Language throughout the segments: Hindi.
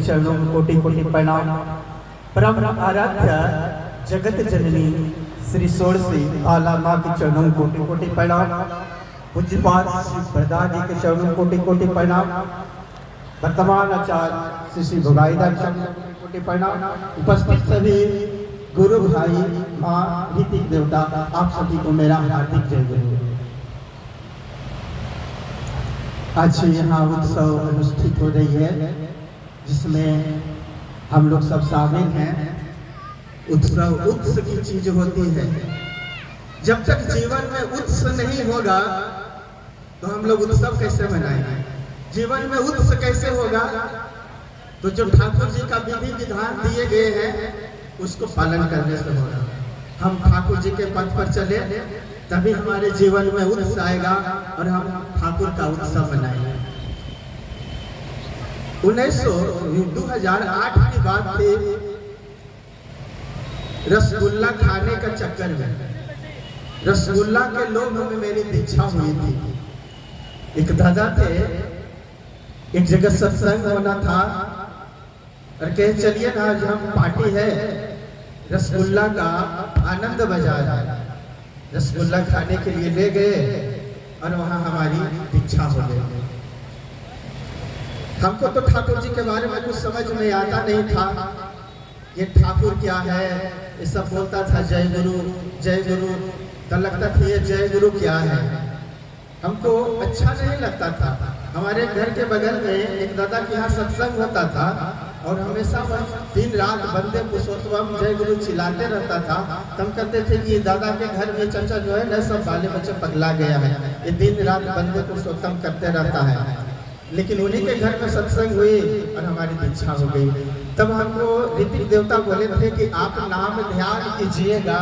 के चरणों में कोटि कोटि प्रणाम। परम आराध्य जगत जननी श्री षोडशी आला माँ के चरणों में कोटि कोटि प्रणाम। पूज्यपाद श्री प्रदान जी के चरणों में कोटि कोटि प्रणाम। वर्तमान आचार्य श्री भोगाईदास के चरणों में कोटि प्रणाम। उपस्थित सभी गुरु भाई माँ ऋतिक देवता आप सभी को मेरा हार्दिक जय गुरु। आज यहाँ उत्सव अनुष्ठित हो रही है जिसमें हम लोग सब शामिल हैं। उत्सव उत्सव की चीज होती है। जब तक जीवन में उत्सव नहीं होगा तो हम लोग उत्सव कैसे मनाएंगे? जीवन में उत्सव कैसे होगा? तो जो ठाकुर जी का विधि विधान दिए गए हैं उसको पालन करने से होगा। हम ठाकुर जी के पथ पर चले तभी हमारे जीवन में उत्सव आएगा और हम ठाकुर का उत्सव मनाएंगे। 2008 की बात थी। रसगुल्ला खाने का चक्कर में रसगुल्ला के लोभ में मेरी दीक्षा हुई थी। एक दादा थे, एक जगह सत्संग होना था और कहे चलिए ना आज हम पार्टी है रसगुल्ला का आनंद बाजार। रसगुल्ला खाने के लिए ले गए और वहां हमारी दीक्षा हो गई। हमको तो ठाकुर जी के बारे में कुछ समझ में आता नहीं था। ये ठाकुर क्या है ये सब बोलता था, जय गुरु। तो लगता था ये जय गुरु क्या है, हमको अच्छा नहीं लगता था। हमारे घर के बगल में एक दादा के यहाँ सत्संग होता था और हमेशा वह दिन रात बंदे पुरुषोत्तम जय गुरु चिल्लाते रहता था। हम कहते थे कि दादा के घर में चचा जो है ना सब बाले बच्चे पगला गया है, ये दिन रात बंदे पुरुषोत्तम करते रहता है। लेकिन उन्हीं के घर में सत्संग हुई और हमारी दीक्षा हो गई। तब हमको ऋतिक देवता बोले थे कि आप नाम ध्यान कीजिएगा,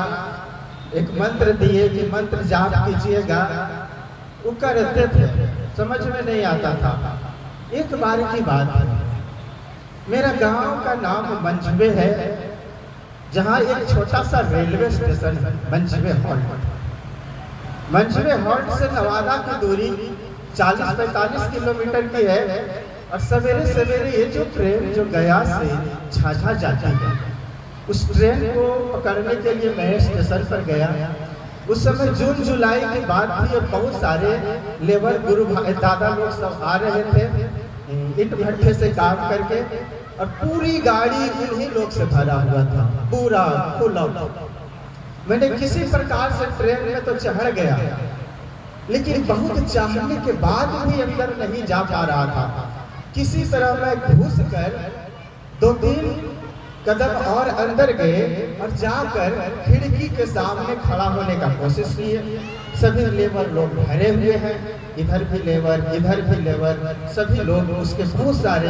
एक मंत्र दिए कि मंत्र जाप कीजिएगा। वो करते थे, समझ में नहीं आता था। एक बार की बात है, मेरा गांव का नाम मंझवे है, जहां एक छोटा सा रेलवे स्टेशन है मंझवे हॉल्ट। मंझवे हॉल्ट से नवादा की दूरी 40-45 किलोमीटर की है। और सवेरे सवेरे ये जो ट्रेन जो गया से झाझा जाती है, उस ट्रेन को पकड़ने के लिए मैं स्टेशन पर गया। उस समय जून जुलाई की बात थी। बहुत सारे लेबर गुरु भाई दादा लोग सब आ रहे थे ईंट भट्ठे से काम करके, और पूरी गाड़ी उन्हीं लोग से भरा हुआ था, पूरा खुला। मैंने किसी प्रकार से ट्रेन में तो चढ़ गया, लेकिन बहुत चाहने के बाद भी अंदर नहीं जा पा रहा था। किसी तरह मैं घुस कर 2-3 कदम और अंदर गए और जाकर खिड़की के सामने खड़ा होने का कोशिश किए। सभी लेबर लोग भरे हुए हैं, इधर भी लेबर इधर भी लेबर, सभी लोग उसके बहुत सारे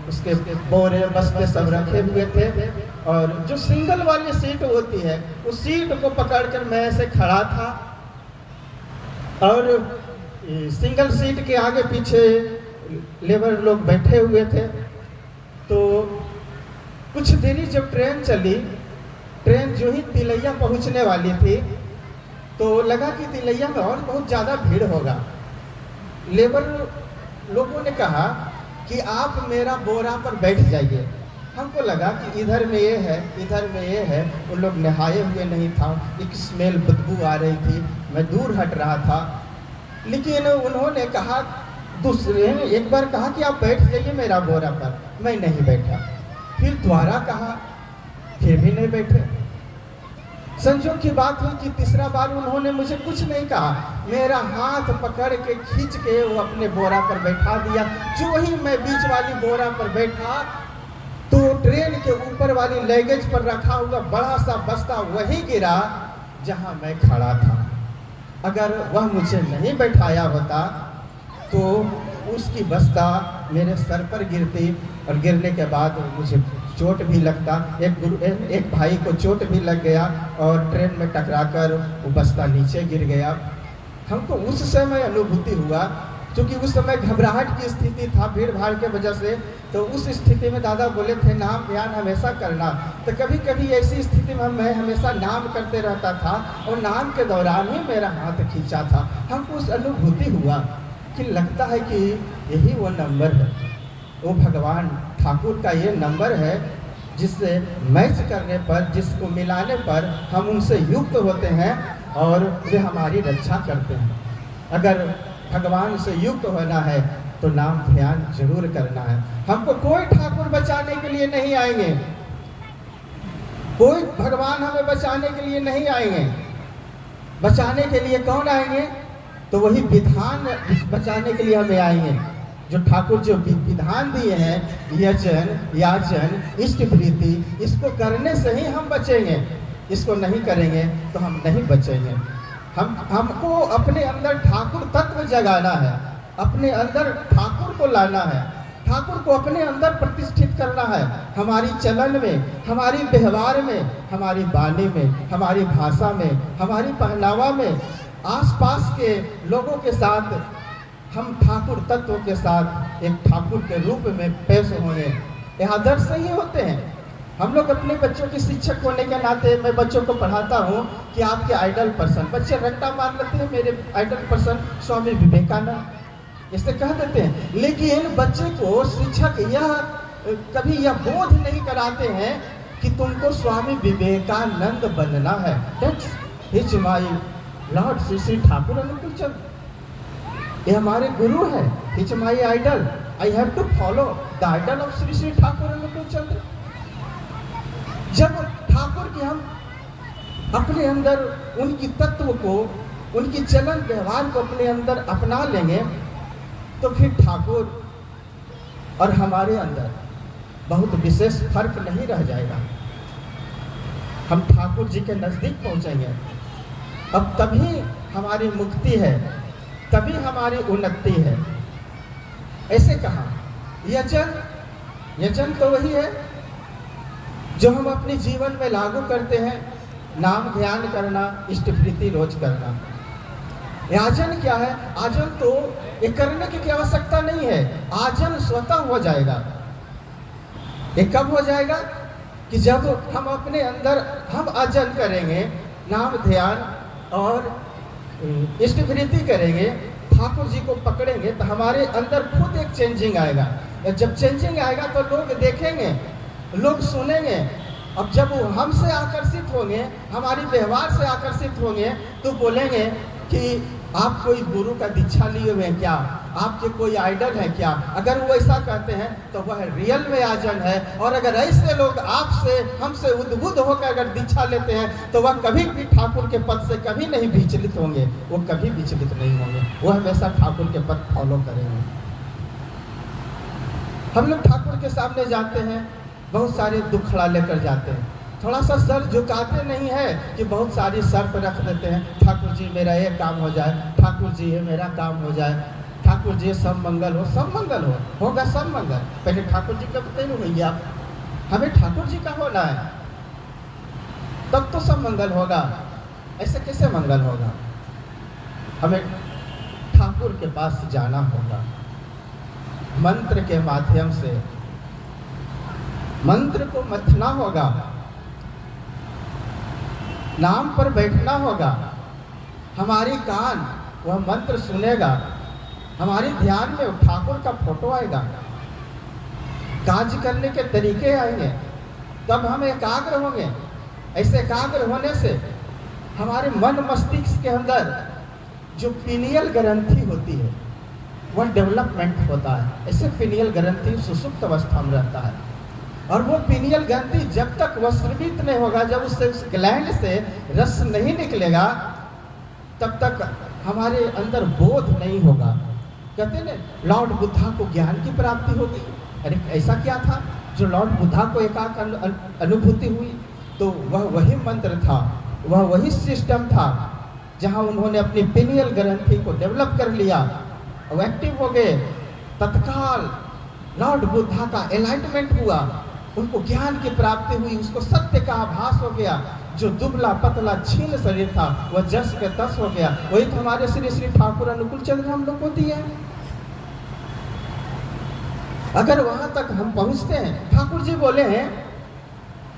उसके बोरे बस्ते सब रखे हुए थे। और जो सिंगल वाली सीट होती है उस सीट को पकड़कर मैं ऐसे खड़ा था और सिंगल सीट के आगे पीछे लेबर लोग बैठे हुए थे। तो कुछ देरी जब ट्रेन चली, ट्रेन जो ही तिलैया पहुंचने वाली थी तो लगा कि तिलैया में और बहुत ज़्यादा भीड़ होगा। लेबर लोगों ने कहा कि आप मेरा बोरा पर बैठ जाइए। हमको लगा कि इधर में ये है इधर में ये है। उन लोग नहाए हुए नहीं था, एक स्मेल बदबू आ रही थी, मैं दूर हट रहा था। लेकिन उन्होंने कहा, दूसरे ने एक बार कहा कि आप बैठ जाइए मेरा बोरा पर, मैं नहीं बैठा। फिर दोबारा कहा, फिर भी नहीं बैठे। संजोग की बात हुई कि तीसरा बार उन्होंने मुझे कुछ नहीं कहा, मेरा हाथ पकड़ के खींच के वो अपने बोरा पर बैठा दिया। जो ही मैं बीच वाली बोरा पर बैठा तो ट्रेन के ऊपर वाली लगेज पर रखा हुआ बड़ा सा बस्ता वहीं गिरा जहां मैं खड़ा था। अगर वह मुझे नहीं बैठाया होता तो उसकी बस्ता मेरे सर पर गिरती और गिरने के बाद मुझे चोट भी लगता। एक भाई को चोट भी लग गया और ट्रेन में टकराकर वो बस्ता नीचे गिर गया। हमको उस समय अनुभूति हुआ, क्योंकि उस समय घबराहट की स्थिति था भीड़ भाड़ के वजह से। तो उस स्थिति में दादा बोले थे नाम ध्यान हमेशा करना। तो कभी कभी ऐसी स्थिति में मैं हमेशा नाम करते रहता था और नाम के दौरान ही मेरा हाथ खींचा था। हमको उस अनुभूति हुआ कि लगता है कि यही वो नंबर है, वो भगवान ठाकुर का ये नंबर है जिससे मैच करने पर, जिसको मिलाने पर हम उनसे युक्त होते हैं और वे हमारी रक्षा करते हैं। अगर भगवान से युक्त होना है तो नाम ध्यान जरूर करना है। हमको कोई ठाकुर बचाने के लिए नहीं आएंगे, कोई भगवान हमें बचाने के लिए नहीं आएंगे। बचाने के लिए कौन आएंगे? तो वही विधान बचाने के लिए हमें आएंगे। जो ठाकुर जो विधान दिए हैं, यजन, याचन, इष्ट प्रीति, इसको करने से ही हम बचेंगे। इसको नहीं करेंगे तो हम नहीं बचेंगे। हमको अपने अंदर ठाकुर तत्व जगाना है, अपने अंदर ठाकुर को लाना है, ठाकुर को अपने अंदर प्रतिष्ठित करना है। हमारी चलन में, हमारी व्यवहार में, हमारी वाणी में, हमारी भाषा में, हमारी पहनावा में, आसपास के लोगों के साथ हम ठाकुर तत्व के साथ एक ठाकुर के रूप में पेश होंगे। ये आदर्श ही होते हैं। हम लोग अपने बच्चों के शिक्षक होने के नाते, मैं बच्चों को पढ़ाता हूँ कि आपके आइडल पर्सन, बच्चे रट्टा मार लेते हैं, मेरे आइडल पर्सन स्वामी विवेकानंद, इससे कह देते हैं। लेकिन बच्चे को शिक्षक यह कभी यह बोध नहीं कराते हैं कि तुमको स्वामी विवेकानंद बनना है। That's his my lord Shri Shri Thakur Anukul Chandra, ये हमारे गुरु हैं। His my idol, I have to follow the idol of Shri Shri Thakur Anukul Chandra. जब ठाकुर के हम अपने अंदर उनकी तत्व को, उनकी चलन व्यवहार को अपने अंदर अपना लेंगे तो फिर ठाकुर और हमारे अंदर बहुत विशेष फर्क नहीं रह जाएगा। हम ठाकुर जी के नजदीक पहुंचेंगे। अब तभी हमारी मुक्ति है, तभी हमारी उन्नति है। ऐसे कहा यजन, यजन तो वही है जो हम अपने जीवन में लागू करते हैं। नाम ध्यान करना, इष्ट प्रीति रोज करना। आजन क्या है? आजन तो ये करने की आवश्यकता नहीं है, आजन स्वतः हो जाएगा। ये कब हो जाएगा? कि जब हम अपने अंदर हम आजन करेंगे, नाम ध्यान और इष्ट प्रीति करेंगे, ठाकुर जी को पकड़ेंगे, तो हमारे अंदर खुद एक चेंजिंग आएगा। जब चेंजिंग आएगा तो लोग देखेंगे, लोग सुनेंगे। अब जब वो हमसे आकर्षित होंगे, हमारी व्यवहार से आकर्षित होंगे, तो बोलेंगे कि आप कोई गुरु का दीक्षा लिए हुए हैं क्या? आपके कोई आइडल है क्या? अगर वो ऐसा कहते हैं तो वह रियल में आजन है। और अगर ऐसे लोग आपसे, हमसे उद्बुद्ध होकर अगर दीक्षा लेते हैं तो वह कभी भी ठाकुर के पद से कभी नहीं विचलित होंगे, वो कभी विचलित नहीं होंगे, वो हमेशा ठाकुर के पद फॉलो करेंगे। हम लोग ठाकुर के सामने जाते हैं, बहुत सारे दुखड़ा लेकर जाते हैं, थोड़ा सा सर झुकाते नहीं है कि बहुत सारी सर पर रख देते हैं। ठाकुर जी मेरा ये काम हो जाए, ठाकुर जी ये मेरा काम हो जाए, ठाकुर जी सब मंगल हो, सब मंगल हो, होगा सब मंगल। पहले ठाकुर जी का बताइए भैया, हमें ठाकुर जी का होना है, तब तो सब मंगल होगा। ऐसे कैसे मंगल होगा? हमें ठाकुर के पास जाना होगा, मंत्र के माध्यम से मंत्र को मथना होगा, नाम पर बैठना होगा। हमारी कान वह मंत्र सुनेगा, हमारे ध्यान में ठाकुर का फोटो आएगा, कार्य करने के तरीके आएंगे, तब हम एकाग्र होंगे। ऐसे एकाग्र होने से हमारे मन मस्तिष्क के अंदर जो पिनियल ग्रंथि होती है वह डेवलपमेंट होता है। ऐसे पिनियल ग्रंथि सुसुप्त अवस्था में रहता है, और वो पिनियल ग्रंथि जब तक वस्त्रवित नहीं होगा, जब उससे उस ग्लैंड से रस नहीं निकलेगा, तब तक हमारे अंदर बोध नहीं होगा। कहते ना लॉर्ड बुद्धा को ज्ञान की प्राप्ति हो गई। अरे ऐसा क्या था जो लॉर्ड बुद्धा को एकाक अनुभूति हुई? तो वह वही मंत्र था, वह वही सिस्टम था जहां उन्होंने अपनी पिनियल ग्रंथि को डेवलप कर लिया, वो एक्टिव हो गए। तत्काल लॉर्ड बुद्धा का एनलाइटमेंट हुआ, उनको ज्ञान की प्राप्ति हुई, उसको सत्य का आभास हो गया। जो दुबला पतला छीन शरीर था वह जस के तस हो गया। वही तो हमारे श्री श्री ठाकुर अनुकूल चंद्र हम लोग को दिए। अगर वहां तक हम पहुंचते हैं, ठाकुर जी बोले हैं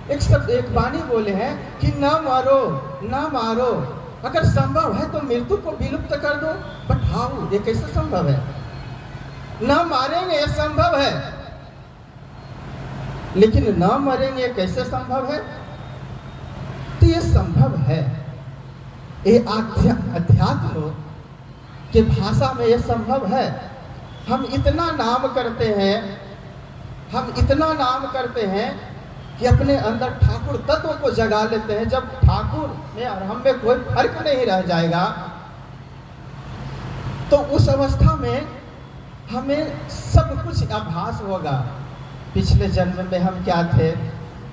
एक शब्द, एक वाणी बोले हैं कि न मारो न मारो, अगर संभव है तो मृत्यु को विलुप्त कर दो। बट हाउ, ये कैसे संभव है? न मारेंगे, ये संभव है। लेकिन न मरेंगे कैसे संभव है? तो ये संभव है, ये अध्यात्म के भाषा में ये संभव है। हम इतना नाम करते हैं, हम इतना नाम करते हैं कि अपने अंदर ठाकुर तत्व को जगा लेते हैं। जब ठाकुर में और हम में कोई फर्क नहीं रह जाएगा, तो उस अवस्था में हमें सब कुछ आभास होगा। पिछले जन्म में हम क्या थे,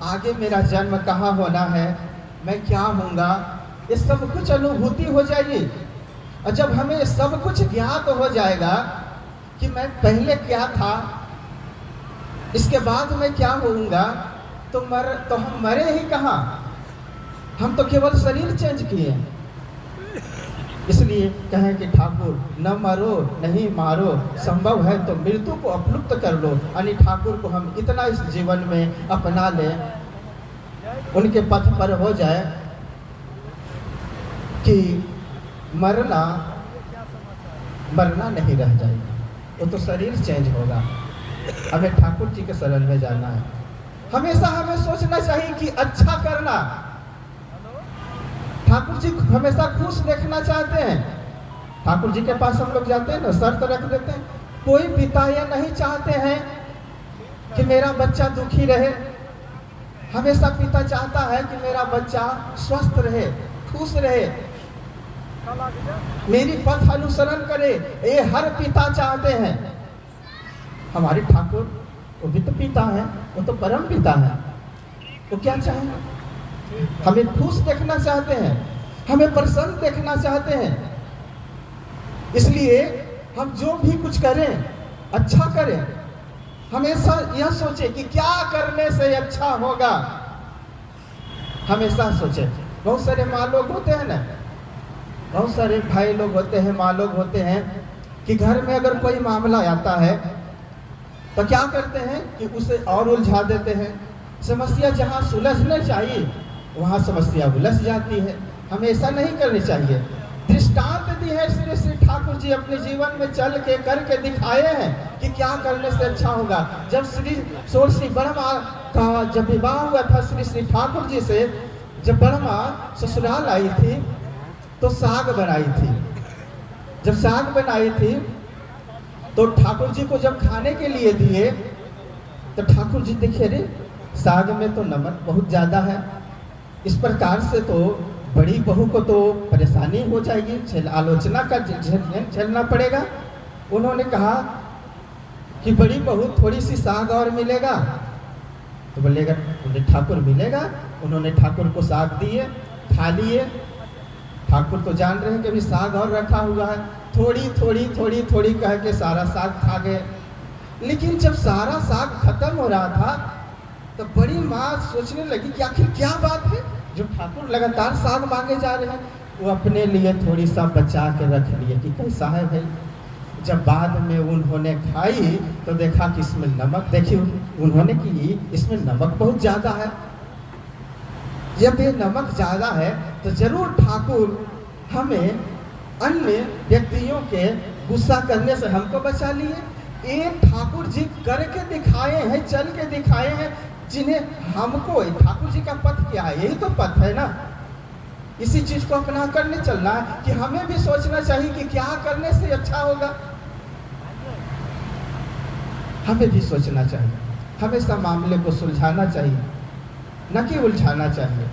आगे मेरा जन्म कहाँ होना है, मैं क्या होऊंगा, ये सब कुछ अनुभूति हो जाएगी। और जब हमें सब कुछ ज्ञात हो जाएगा कि मैं पहले क्या था, इसके बाद मैं क्या होऊंगा, तो हम मरे ही कहाँ, हम तो केवल शरीर चेंज किए। इसलिए कहें कि ठाकुर न मरो नहीं मारो, संभव है तो मृत्यु को अपलुप्त कर लो। यानी ठाकुर को हम इतना इस जीवन में अपना लें, उनके पथ पर हो जाए कि मरना नहीं रह जाएगा, वो तो शरीर चेंज होगा। हमें ठाकुर जी के शरण में जाना है। हमेशा हमें सोचना चाहिए कि अच्छा करना। ठाकुर जी हमेशा खुश देखना चाहते हैं। ठाकुर जी के पास हम लोग जाते हैं ना, शर्त रख देते हैं। कोई पिता ये नहीं चाहते हैं कि मेरा बच्चा दुखी रहे। हमेशा पिता चाहता है कि मेरा बच्चा स्वस्थ रहे, खुश रहे, मेरी पथ अनुसरण करे। ये हर पिता चाहते हैं। हमारे ठाकुर वो भी तो पिता है, वो तो परम पिता है। वो क्या चाहेंगे? हमें खुश देखना चाहते हैं, हमें प्रसन्न देखना चाहते हैं। इसलिए हम जो भी कुछ करें अच्छा करें। हमेशा यह सोचे कि क्या करने से अच्छा होगा, हमेशा सोचे। बहुत सारे माँ लोग होते हैं ना, बहुत सारे भाई लोग होते हैं, माँ लोग होते हैं कि घर में अगर कोई मामला आता है तो क्या करते हैं कि उसे और उलझा देते हैं। समस्या जहाँ सुलझने चाहिए वहाँ समस्या उलझ जाती है। हमें ऐसा नहीं करनी चाहिए। दृष्टांत दी है श्री श्री ठाकुर जी, अपने जीवन में चल के करके दिखाए हैं कि क्या करने से अच्छा होगा। जब श्री बड़मा का जब विवाह हुआ था श्री श्री ठाकुर जी से, जब बड़मा ससुराल आई थी तो साग बनाई थी। जब साग बनाई थी तो ठाकुर जी को जब खाने के लिए दिए तो ठाकुर जी देखे, रे साग में तो नमक बहुत ज़्यादा है, इस प्रकार से तो बड़ी बहू को तो परेशानी हो जाएगी, आलोचना का झेलना पड़ेगा। उन्होंने कहा कि बड़ी बहू थोड़ी सी साग और मिलेगा, तो बोलेगा ठाकुर मिलेगा। उन्होंने ठाकुर को साग दिए, खा लिए। ठाकुर तो जान रहे हैं कि अभी साग और रखा हुआ है, थोड़ी थोड़ी थोड़ी थोड़ी कह के सारा साग खा गए। लेकिन जब सारा साग खत्म हो रहा था तो बड़ी माँ सोचने लगी कि आखिर क्या बात है, जो ठाकुर लगातार साग मांगे जा रहे हैं। वो अपने लिए थोड़ी सा बचा के रख लिए कि कैसा है भाई। जब बाद में उन्होंने खाई तो देखा कि इसमें नमक, देखिए उन्होंने कि इसमें नमक बहुत ज़्यादा है। जब ये नमक ज़्यादा है तो जरूर ठाकुर हमें अन्य व्यक्तियों के गुस्सा करने से हमको बचा लिए। ये ठाकुर जी करके दिखाए हैं, चल के दिखाए हैं, जिन्हें हमको ठाकुर जी का पथ क्या है, यही तो पथ है ना। इसी चीज को अपना करने चलना है कि हमें भी सोचना चाहिए कि क्या करने से अच्छा होगा। हमें भी सोचना चाहिए, हमेशा मामले को सुलझाना चाहिए, न कि उलझाना चाहिए।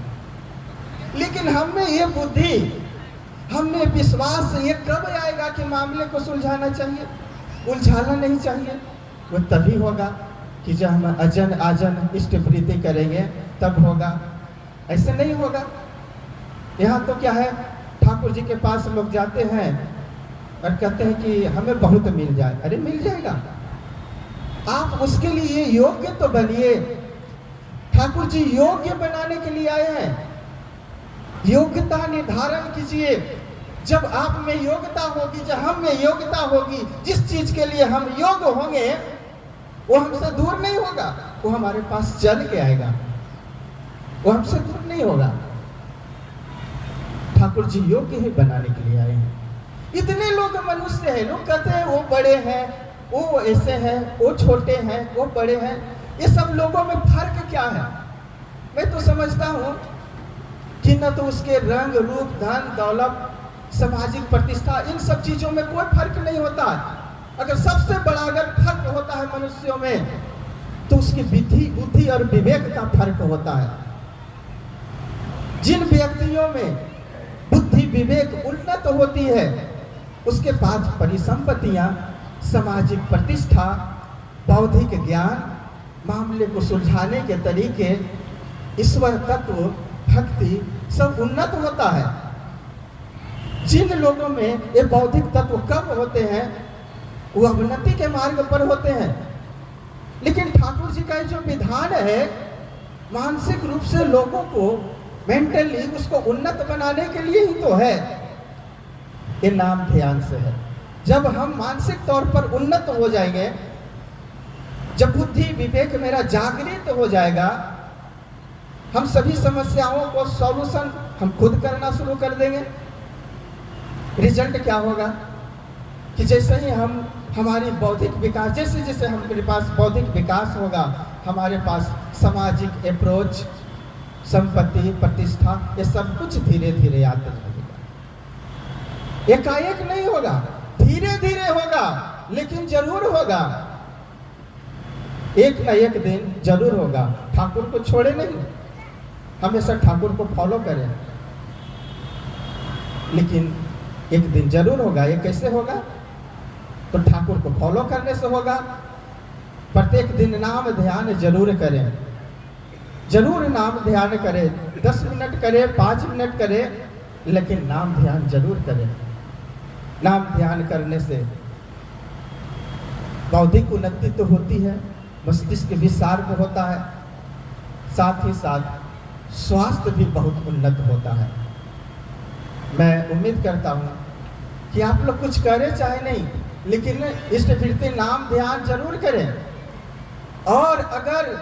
लेकिन हमें ये बुद्धि, हमें विश्वास ये कब आएगा कि मामले को सुलझाना चाहिए, उलझाना नहीं चाहिए। वो तभी होगा कि जब हम अजन आजन इष्ट प्रीति करेंगे तब होगा, ऐसे नहीं होगा। यहाँ तो क्या है, ठाकुर जी के पास लोग जाते हैं और कहते हैं कि हमें बहुत मिल जाए। अरे मिल जाएगा, आप उसके लिए योग्य तो बनिए। ठाकुर जी योग्य बनाने के लिए आए हैं। योग्यता निर्धारण कीजिए। जब आप में योग्यता होगी, जब हम में योग्यता होगी, जिस चीज के लिए हम योग्य होंगे वो हमसे दूर नहीं होगा, वो हमारे पास चल के आएगा, वो हमसे दूर नहीं होगा। ठाकुर जी योग्य ही बनाने के लिए आए हैं। इतने लोग मनुष्य हैं, लोग कहते हैं वो बड़े हैं, वो ऐसे हैं, वो छोटे हैं, वो बड़े हैं। ये सब लोगों में फर्क क्या है? मैं तो समझता हूँ कि न तो उसके रंग रूप धन दौलत सामाजिक प्रतिष्ठा इन सब चीजों में कोई फर्क नहीं होता है। अगर सबसे बड़ा अगर फर्क होता है मनुष्यों में तो उसकी बुद्धि और विवेक का फर्क होता है। जिन व्यक्तियों में बुद्धि विवेक उन्नत होती है उसके पास परिसंपत्तियां, सामाजिक प्रतिष्ठा, बौद्धिक ज्ञान, मामले को सुलझाने के तरीके, ईश्वर तत्व, भक्ति सब उन्नत होता है। जिन लोगों में ये बौद्धिक तत्व कम होते हैं वो अवनति के मार्ग पर होते हैं। लेकिन ठाकुर जी का जो विधान है मानसिक रूप से लोगों को मेंटली उसको उन्नत बनाने के लिए ही तो है। ये नाम ध्यान से है। जब हम मानसिक तौर पर उन्नत हो जाएंगे, जब बुद्धि विवेक मेरा जागृत हो जाएगा, हम सभी समस्याओं को सॉल्यूशन हम खुद करना शुरू कर देंगे। रिजल्ट क्या होगा कि जैसे ही हम हमारी बौद्धिक विकास, जैसे जैसे हमारे पास बौद्धिक विकास होगा, हमारे पास सामाजिक अप्रोच, संपत्ति, प्रतिष्ठा, ये सब कुछ धीरे धीरे आता जाएगा। एकाएक नहीं होगा, धीरे धीरे होगा, लेकिन जरूर होगा। एक ना एक दिन जरूर होगा। ठाकुर को छोड़े नहीं, हमेशा ठाकुर को फॉलो करें, लेकिन एक दिन जरूर होगा। ये कैसे होगा? तो ठाकुर को फॉलो करने से होगा। प्रत्येक दिन नाम ध्यान जरूर करें, जरूर नाम ध्यान करें। 10 मिनट करें, 5 मिनट करें, लेकिन नाम ध्यान जरूर करें। नाम ध्यान करने से बौद्धिक उन्नति तो होती है, मस्तिष्क भी शार्प होता है, साथ ही साथ स्वास्थ्य भी बहुत उन्नत होता है। मैं उम्मीद करता हूँ कि आप लोग कुछ करें चाहे नहीं, लेकिन इष्ट वृत्ति नाम ध्यान जरूर करें। और अगर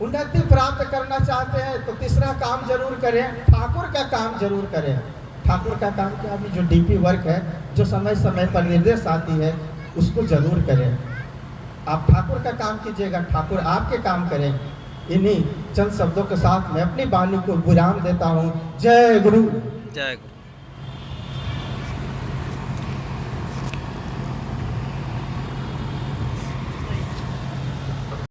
उन्नति प्राप्त करना चाहते हैं तो तीसरा काम जरूर करें, ठाकुर का काम जरूर करें। ठाकुर का काम क्या? अभी जो डीपी वर्क है, जो समय समय पर निर्देश आती है, उसको जरूर करें। आप ठाकुर का काम कीजिएगा, ठाकुर आपके काम करें। इन्हीं चंद शब्दों के साथ मैं अपनी वाणी को विराम देता हूँ। जय गुरु। जय गुरु।